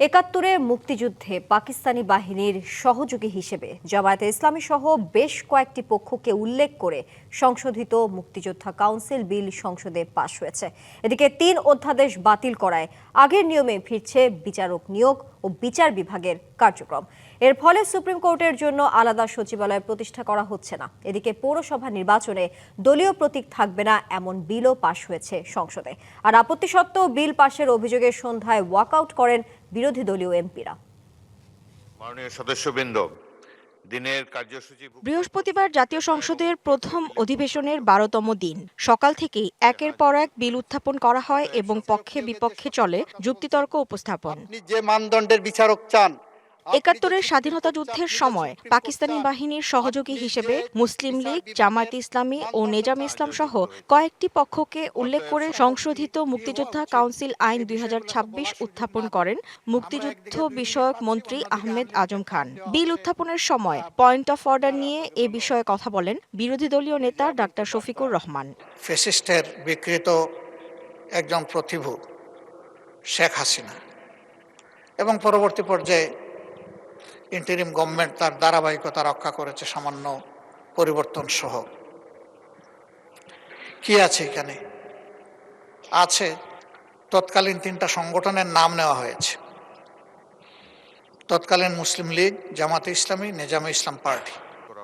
একাত্তরে মুক্তিযুদ্ধে পাকিস্তানি বাহিনীর সহযোগী হিসেবে জামায়াতে ইসলামী সহ বেশ কয়েকটি পক্ষকে উল্লেখ করে সংশোধিত মুক্তিযোদ্ধা কাউন্সিল বিল সংসদে পাশ হয়েছে। এদিকে ৩ অধ্যাদেশ বাতিল করায় আগের নিয়মে ফিরছে বিচারক নিয়োগ ও বিচার বিভাগের কার্যক্রম। এর ফলে সুপ্রিম কোর্টের জন্য আলাদা সচিবালয় প্রতিষ্ঠা করা হচ্ছে না। এদিকে পৌরসভা নির্বাচনে দলীয় প্রতীক থাকবে না এমন বিলও পাশ হয়েছে সংসদে। আর আপত্তি সত্ত্বেও বিল পাশের অভিযোগে সন্ধ্যায় ওয়াকআউট করেন বিরোধী দলীয় এমপিরা। মাননীয় সদস্যবৃন্দ, দিনের কার্যসূচি বৃহস্পতিবার জাতীয় সংসদের প্রথম অধিবেশনের ১২তম দিন সকাল থেকেই একের পর এক বিল উত্থাপন করা হয় এবং পক্ষে বিপক্ষে চলে যুক্তিতর্ক উপস্থাপন। আপনি যে মানদণ্ডের বিচারক চান, একাত্তরের স্বাধীনতা যুদ্ধের সময় পাকিস্তানি বাহিনীর সহযোগী হিসেবে মুসলিম লীগ, জামায়াতে ইসলামী ও নেজাম ইসলাম সহ কয়েকটি পক্ষকে উল্লেখ করে সংশোধিত মুক্তিযোদ্ধা কাউন্সিল আইন ২০২৬ উত্থাপন করেন মুক্তিযুদ্ধ বিষয়ক মন্ত্রী আহমেদ আজম খান। বিল উত্থাপনের সময় পয়েন্ট অফ অর্ডার নিয়ে এ বিষয়ে কথা বলেন বিরোধী দলীয় নেতা ডাক্তার শফিকুর রহমান। ফ্যাসিস্টের বিকৃত একজন প্রতিভূ শেখ হাসিনা এবং পরবর্তী পর্যায়ে ইন্টারিম গভর্নমেন্ট তার ধারাবাহিকতা রক্ষা করেছে সামান্য পরিবর্তন সহ। কি আছে এখানে? আছে তৎকালীন 3টা সংগঠনের নাম নেওয়া হয়েছে: তৎকালীন মুসলিম লীগ, জামাতে ইসলামী, নেজামে ইসলাম পার্টি।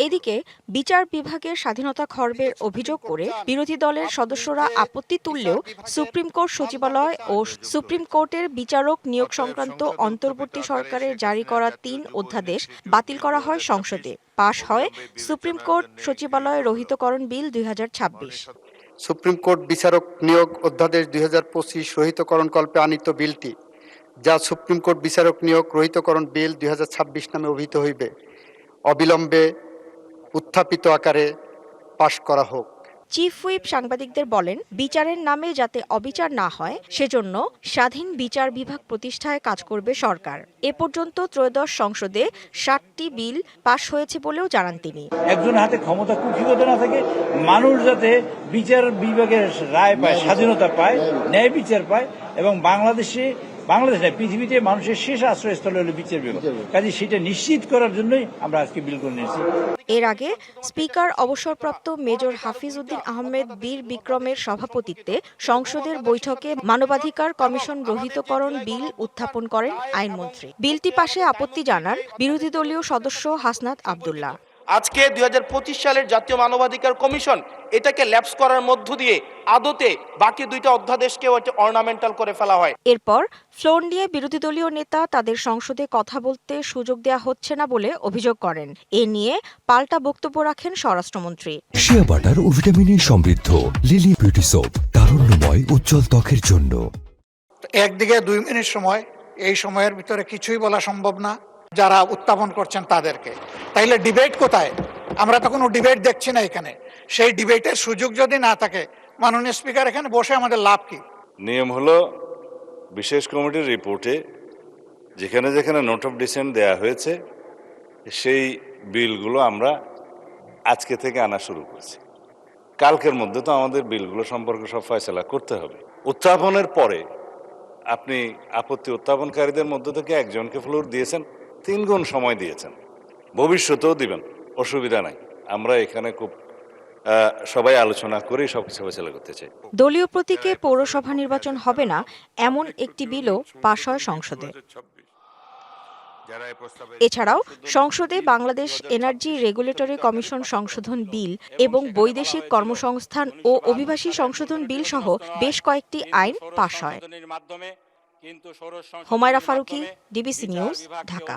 এদিকে বিচার বিভাগের স্বাধীনতা খর্বের অভিযোগ করে বিরোধী দলের সদস্যরা আপত্তি তুললেও সুপ্রিম কোর্ট সচিবালয় ও সুপ্রিম কোর্টের বিচারক নিয়োগ সংক্রান্ত অন্তর্বর্তী সরকারের জারি করা ৩ অধ্যাদেশ বাতিল করা হয় সংসদে। পাশ হয় সুপ্রিম কোর্ট সচিবালয় রহিতকরণ বিল ২০২৬। সুপ্রিম কোর্ট বিচারক নিয়োগ অধ্যাদেশ ২০২৫ রহিতকরণ কল্পে আনীত বিলটি, যা সুপ্রিম কোর্ট বিচারক নিয়োগ রহিতকরণ বিল ২০২৬ নামে অভিহিত হইবে, অবিলম্বে উত্থাপিত আকারে পাশ করা হোক। চিফ হুইপ সাংবাদিকদের বলেন, বিচারের নামে যাতে অবিচার না হয় সেজন্য স্বাধীন বিচার বিভাগ প্রতিষ্ঠায় কাজ করবে সরকার। এ পর্যন্ত ত্রয়োদশ সংসদে ৭টি বিল পাশ হয়েছে বলেও জানান তিনি। একজন হাতে ক্ষমতা কুক্ষিগত না থাকে, মানুষ যাতে বিচার বিভাগের রায় পায়, স্বাধীনতা পায়, ন্যায় বিচার পায়, এবং বাংলাদেশ নয়, পৃথিবীতে মানুষের শেষ আশ্রয়স্থল হলো বিচার বিভাগ। কাজে সেটা নিশ্চিত করার জন্যই আমরা আজকে বিল করে নিয়েছি। এর আগে স্পিকার অবসরপ্রাপ্ত মেজর হাফিজ উদ্দিন আহমেদ বীর বিক্রমের সভাপতিত্বে সংসদের বৈঠকে মানবাধিকার কমিশন রহিতকরণ বিল উত্থাপন করেন আইনমন্ত্রী। বিলটি পাশে আপত্তি জানান বিরোধী দলীয় সদস্য হাসনাত আব্দুল্লাহ। আজকে ২০২৫ সালের জাতীয় মানবাধিকার কমিশন এটাকে ল্যাপস করার মধ্য দিয়ে আদতে বাকি 2টা অধ্যাদেশকে অর্নামেন্টাল করে ফেলা হয়। এরপর ফ্লোর নিয়ে বিরোধী দলীয় নেতা তাদের সংসদে কথা বলতে সুযোগ দেওয়া হচ্ছে না বলে অভিযোগ করেন। এ নিয়ে পাল্টা বক্তব্য রাখেন স্বরাষ্ট্রমন্ত্রী। শিয়া বাটার ও ভিটামিনে সমৃদ্ধ লিলি বিউটি সোপ, তারুণ্যময় উজ্জ্বল ত্বকের জন্য। একদিকে 2 মিনিট সময়, এই সময়ের ভিতরে কিছুই বলা সম্ভব না যারা উত্থাপন করছেন তাদেরকে। তাইলে ডিবেট কোথায়? আমরা তো কোনো ডিবেট দেখছি না এখানে। সেই ডিবেটের সুযোগ যদি না থাকে, মাননীয় স্পিকার এখানে বসে আমাদের লাভ কি? নিয়ম হলো, বিশেষ কমিটির রিপোর্টে যেখানে যেখানে নোট অফ ডিসেন্ট দেয়া হয়েছে সেই বিলগুলো আমরা আজকে থেকে আনা শুরু করছি। কালকের মধ্যে তো আমাদের বিলগুলো সম্পর্কে সব ফয়সালা করতে হবে। উত্থাপনের পরে আপনি আপত্তি উত্থাপনকারীদের মধ্য থেকে একজনকে ফ্লোর দিয়েছেন, 3 গুণ সময় দিয়েছেন, ভবিষ্যতেও দিবেন, অসুবিধা নাই। আমরা এখানে খুব সবাই আলোচনা করে সবকিছু ফয়সালা করতে চাই। দলীয় প্রতীকে পৌরসভা নির্বাচন হবে না এমন একটি বিলও পাশ হয় সংসদে। এছাড়াও সংসদে বাংলাদেশ এনার্জি রেগুলেটরি কমিশন সংশোধন বিল এবং বৈদেশিক কর্মসংস্থান ও অভিবাসী সংশোধন বিল সহ বেশ কয়েকটি আইন পাশ হয়। Humayra Faruki, DBC news, Dhaka.